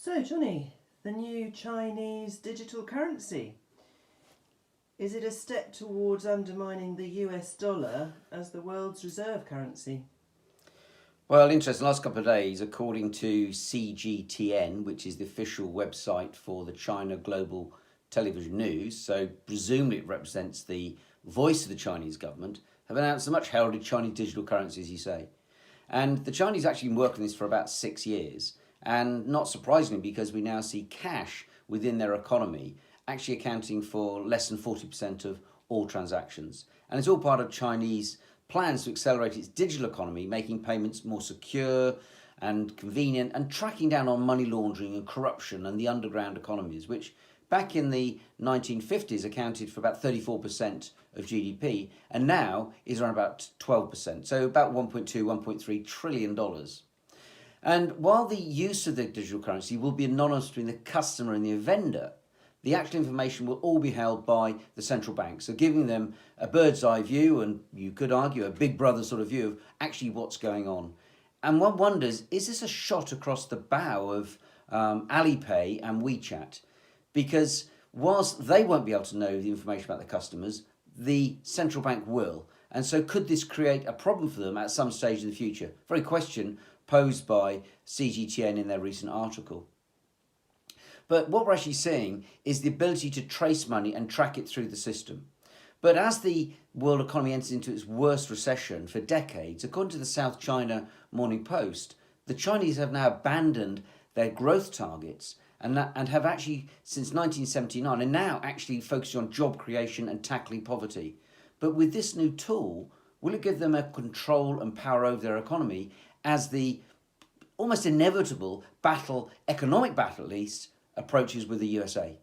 So, Johnny, the new Chinese digital currency. Is it a step towards undermining the US dollar as the world's reserve currency? Well, interesting. Last couple of days, according to CGTN, which is the official website for the China Global Television News, so presumably it represents the voice of the Chinese government, have announced the much heralded Chinese digital currency, as you say. And the Chinese have actually been working on this for about 6 years. And not surprisingly, because we now see cash within their economy actually accounting for less than 40% of all transactions. And it's all part of Chinese plans to accelerate its digital economy, making payments more secure and convenient and tracking down on money laundering and corruption and the underground economies, which back in the 1950s accounted for about 34% of GDP and now is around about 12%, so about $1.2, $1.3 trillion. And while the use of the digital currency will be anonymous between the customer and the vendor, the actual information will all be held by the central bank. So giving them a bird's eye view, and you could argue a big brother sort of view of actually what's going on. And one wonders, is this a shot across the bow of Alipay and WeChat? Because whilst they won't be able to know the information about the customers, the central bank will. And so could this create a problem for them at some stage in the future? Very question posed by CGTN in their recent article. But what we're actually seeing is the ability to trace money and track it through the system. But as the world economy enters into its worst recession for decades, according to the South China Morning Post, the Chinese have now abandoned their growth targets and have actually, since 1979, and now actually focusing on job creation and tackling poverty. But with this new tool, will it give them a control and power over their economy as the almost inevitable battle, economic battle at least, approaches with the USA?